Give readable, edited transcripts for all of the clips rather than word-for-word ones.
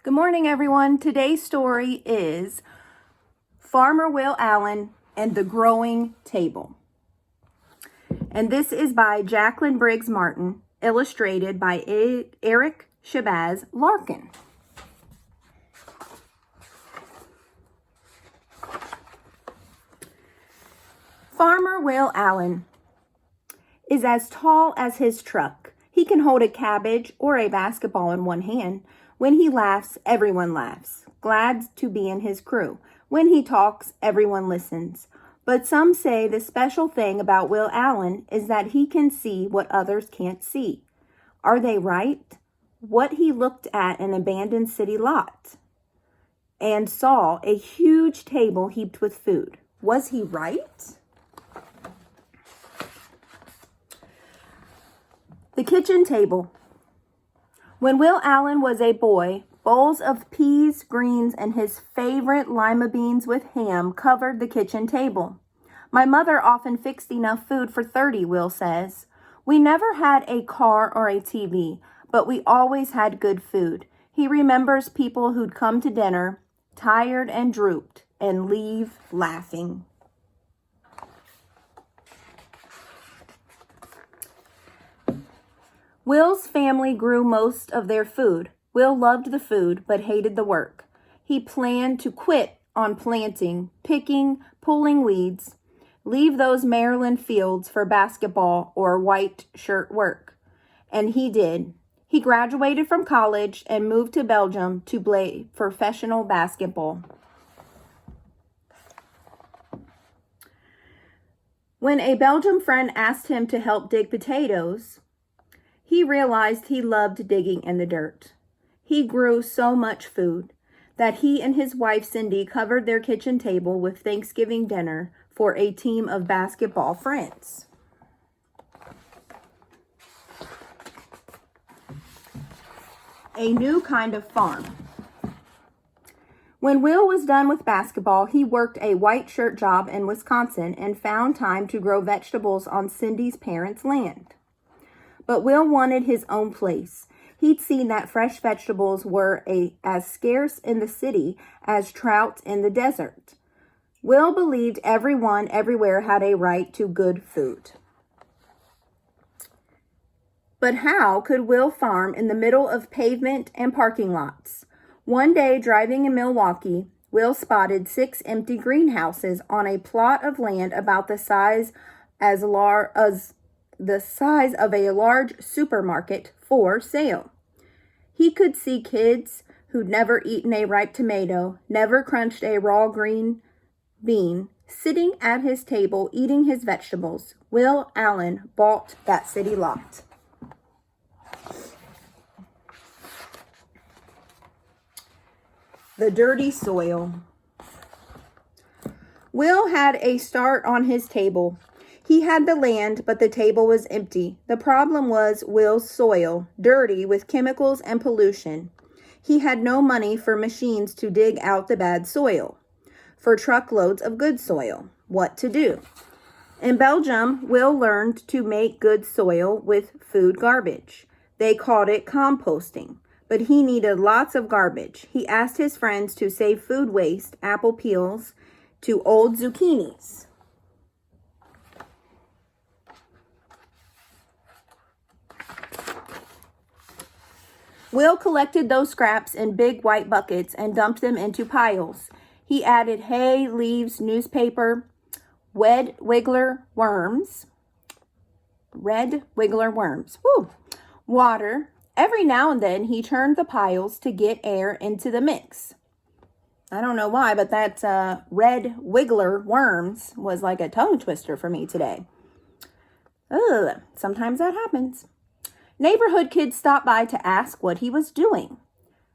Good morning, everyone. Today's story is Farmer Will Allen and the Growing Table. And this is by Jacqueline Briggs Martin, illustrated by Eric-Shabazz Larkin. Farmer Will Allen is as tall as his truck. He can hold a cabbage or a basketball in one hand. When he laughs, everyone laughs, glad to be in his crew. When he talks, everyone listens. But some say the special thing about Will Allen is that he can see what others can't see. Are they right? What he looked at an abandoned city lot and saw a huge table heaped with food. Was he right? The kitchen table. When Will Allen was a boy, bowls of peas, greens, and his favorite lima beans with ham covered the kitchen table. My mother often fixed enough food for 30, Will says. We never had a car or a TV, but we always had good food. He remembers people who'd come to dinner, tired and drooped, and leave laughing. Will's family grew most of their food. Will loved the food, but hated the work. He planned to quit on planting, picking, pulling weeds, leave those Maryland fields for basketball or white shirt work. And he did. He graduated from college and moved to Belgium to play professional basketball. When a Belgian friend asked him to help dig potatoes, he realized he loved digging in the dirt. He grew so much food that he and his wife Cindy covered their kitchen table with Thanksgiving dinner for a team of basketball friends. A new kind of farm. When Will was done with basketball, he worked a white shirt job in Wisconsin and found time to grow vegetables on Cindy's parents' land. But Will wanted his own place. He'd seen that fresh vegetables were as scarce in the city as trout in the desert. Will believed everyone everywhere had a right to good food. But how could Will farm in the middle of pavement and parking lots? One day, driving in Milwaukee, Will spotted 6 empty greenhouses on a plot of land about the size of a large supermarket for sale. He could see kids who'd never eaten a ripe tomato, never crunched a raw green bean, sitting at his table eating his vegetables. Will Allen bought that city lot. The dirty soil. Will had a start on his table. He had the land, but the table was empty. The problem was Will's soil, dirty with chemicals and pollution. He had no money for machines to dig out the bad soil, for truckloads of good soil. What to do? In Belgium, Will learned to make good soil with food garbage. They called it composting, but he needed lots of garbage. He asked his friends to save food waste, apple peels, to old zucchinis. Will collected those scraps in big white buckets and dumped them into piles. He added hay, leaves, newspaper, red wiggler worms, water. Every now and then he turned the piles to get air into the mix. I don't know why, but that red wiggler worms was like a tongue twister for me today. Ugh, sometimes that happens. Neighborhood kids stopped by to ask what he was doing.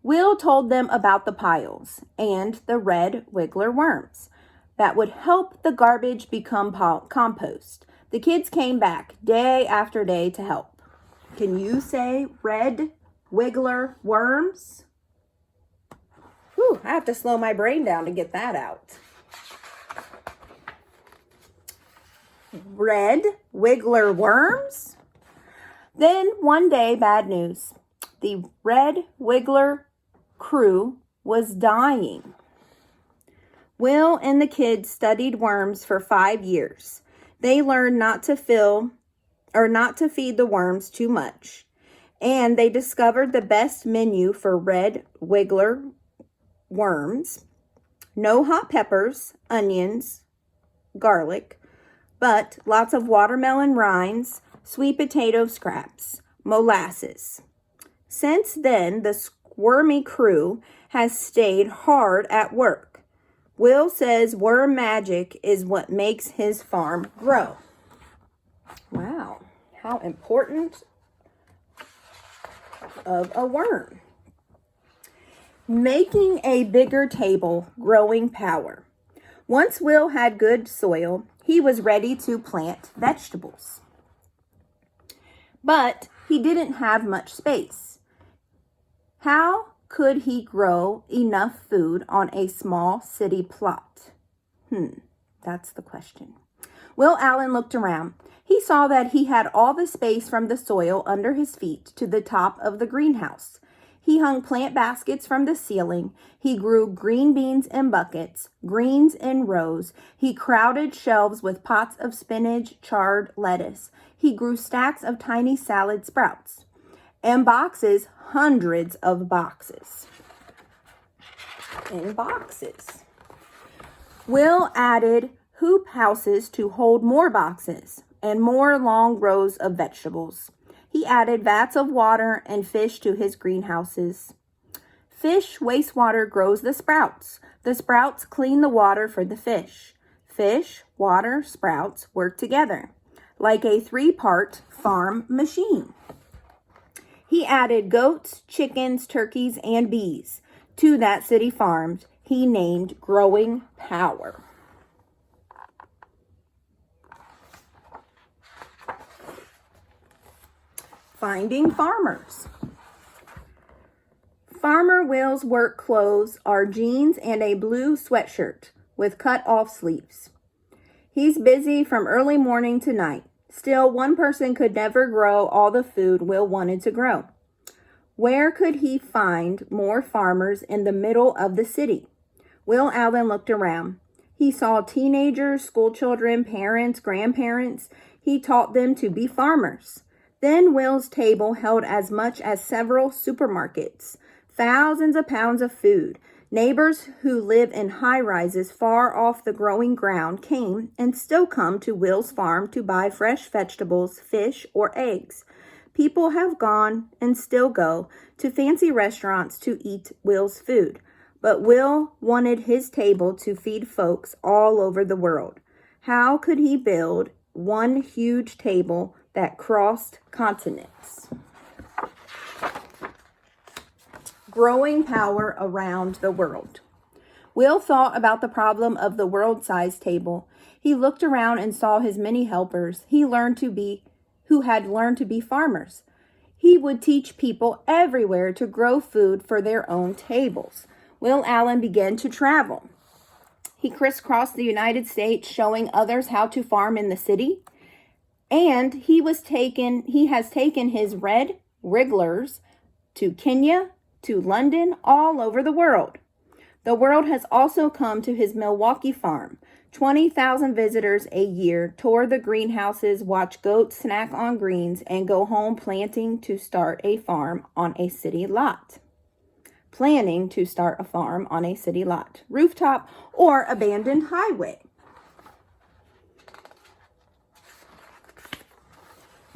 Will told them about the piles and the red wiggler worms that would help the garbage become compost. The kids came back day after day to help. Can you say red wiggler worms? Whew, I have to slow my brain down to get that out. Red wiggler worms? Then one day, bad news. The red wiggler crew was dying. Will and the kids studied worms for 5 years. They learned not to feed the worms too much. And they discovered the best menu for red wiggler worms. No hot peppers, onions, garlic, but lots of watermelon rinds, sweet potato scraps, molasses. Since then, the squirmy crew has stayed hard at work. Will says worm magic is what makes his farm grow. Wow, how important of a worm. Making a bigger table, growing power. Once Will had good soil, he was ready to plant vegetables. But he didn't have much space. How could he grow enough food on a small city plot? That's the question. Will Allen looked around. He saw that he had all the space from the soil under his feet to the top of the greenhouse. He hung plant baskets from the ceiling. He grew green beans in buckets, greens in rows. He crowded shelves with pots of spinach, chard lettuce. He grew stacks of tiny salad sprouts. And boxes, hundreds of boxes. In boxes. Will added hoop houses to hold more boxes and more long rows of vegetables. He added vats of water and fish to his greenhouses. Fish wastewater grows the sprouts. The sprouts clean the water for the fish. Fish, water, sprouts work together like a 3-part farm machine. He added goats, chickens, turkeys, and bees to that city farm he named Growing Power. Finding farmers. Farmer Will's work clothes are jeans and a blue sweatshirt with cut-off sleeves. He's busy from early morning to night. Still, one person could never grow all the food Will wanted to grow. Where could he find more farmers in the middle of the city? Will Allen looked around. He saw teenagers, schoolchildren, parents, grandparents. He taught them to be farmers. Then Will's table held as much as several supermarkets, thousands of pounds of food. Neighbors who live in high-rises far off the growing ground came and still come to Will's farm to buy fresh vegetables, fish, or eggs. People have gone and still go to fancy restaurants to eat Will's food. But Will wanted his table to feed folks all over the world. How could he build one huge table that crossed continents? Growing power around the world. Will thought about the problem of the world-sized table. He looked around and saw his many helpers who had learned to be farmers. He would teach people everywhere to grow food for their own tables. Will Allen began to travel. He crisscrossed the United States, showing others how to farm in the city. And he has taken his red wrigglers to Kenya, to London, all over the world. The world has also come to his Milwaukee farm. 20,000 visitors a year tour the greenhouses, watch goats snack on greens, and go home planning to start a farm on a city lot. Rooftop, or abandoned highway.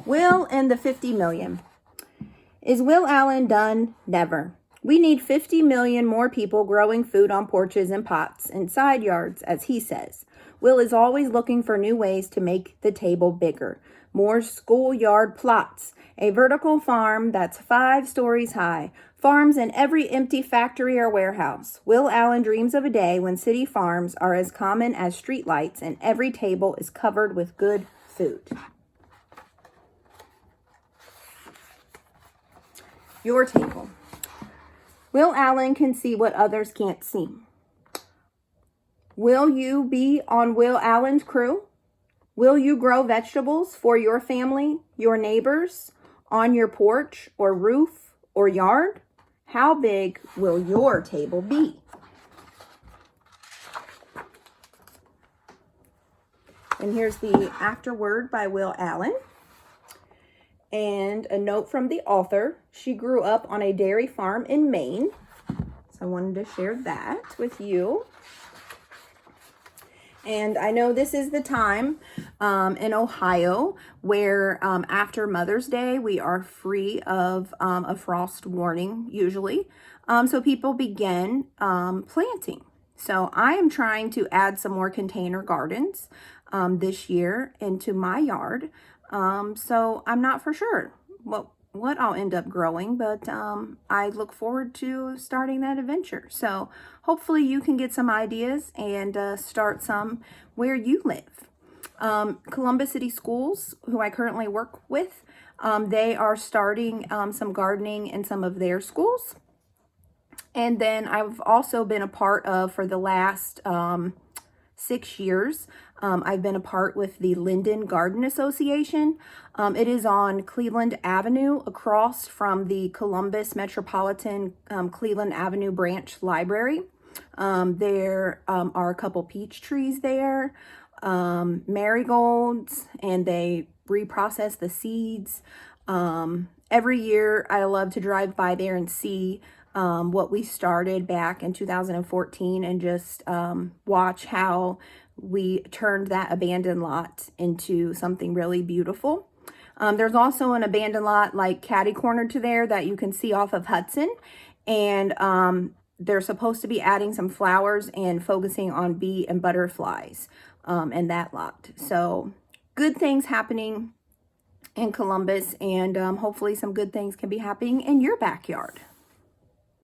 Will and the 50 million. Is Will Allen done? Never. We need 50 million more people growing food on porches and pots and side yards, as he says. Will is always looking for new ways to make the table bigger. More schoolyard plots. A vertical farm that's 5 stories high. Farms in every empty factory or warehouse. Will Allen dreams of a day when city farms are as common as streetlights and every table is covered with good food. Your table. Will Allen can see what others can't see. Will you be on Will Allen's crew? Will you grow vegetables for your family, your neighbors, on your porch or roof or yard? How big will your table be? And here's the afterword by Will Allen. And a note from the author. She grew up on a dairy farm in Maine. So I wanted to share that with you. And I know this is the time in Ohio where after Mother's Day, we are free of a frost warning usually. So people begin planting. So I am trying to add some more container gardens this year into my yard. So I'm not for sure what I'll end up growing, but I look forward to starting that adventure. So hopefully you can get some ideas and start some where you live. Columbus City Schools, who I currently work with, they are starting some gardening in some of their schools. And then I've also been a part of, for the last 6 years, I've been a part with the Linden Garden Association. It is on Cleveland Avenue across from the Columbus Metropolitan Cleveland Avenue Branch Library. There are a couple peach trees there, marigolds, and they reprocess the seeds. Every year I love to drive by there and see what we started back in 2014 and just watch how we turned that abandoned lot into something really beautiful. There's also an abandoned lot like catty corner to there that you can see off of Hudson, and they're supposed to be adding some flowers and focusing on bee and butterflies in that lot. So good things happening in Columbus, and hopefully some good things can be happening in your backyard.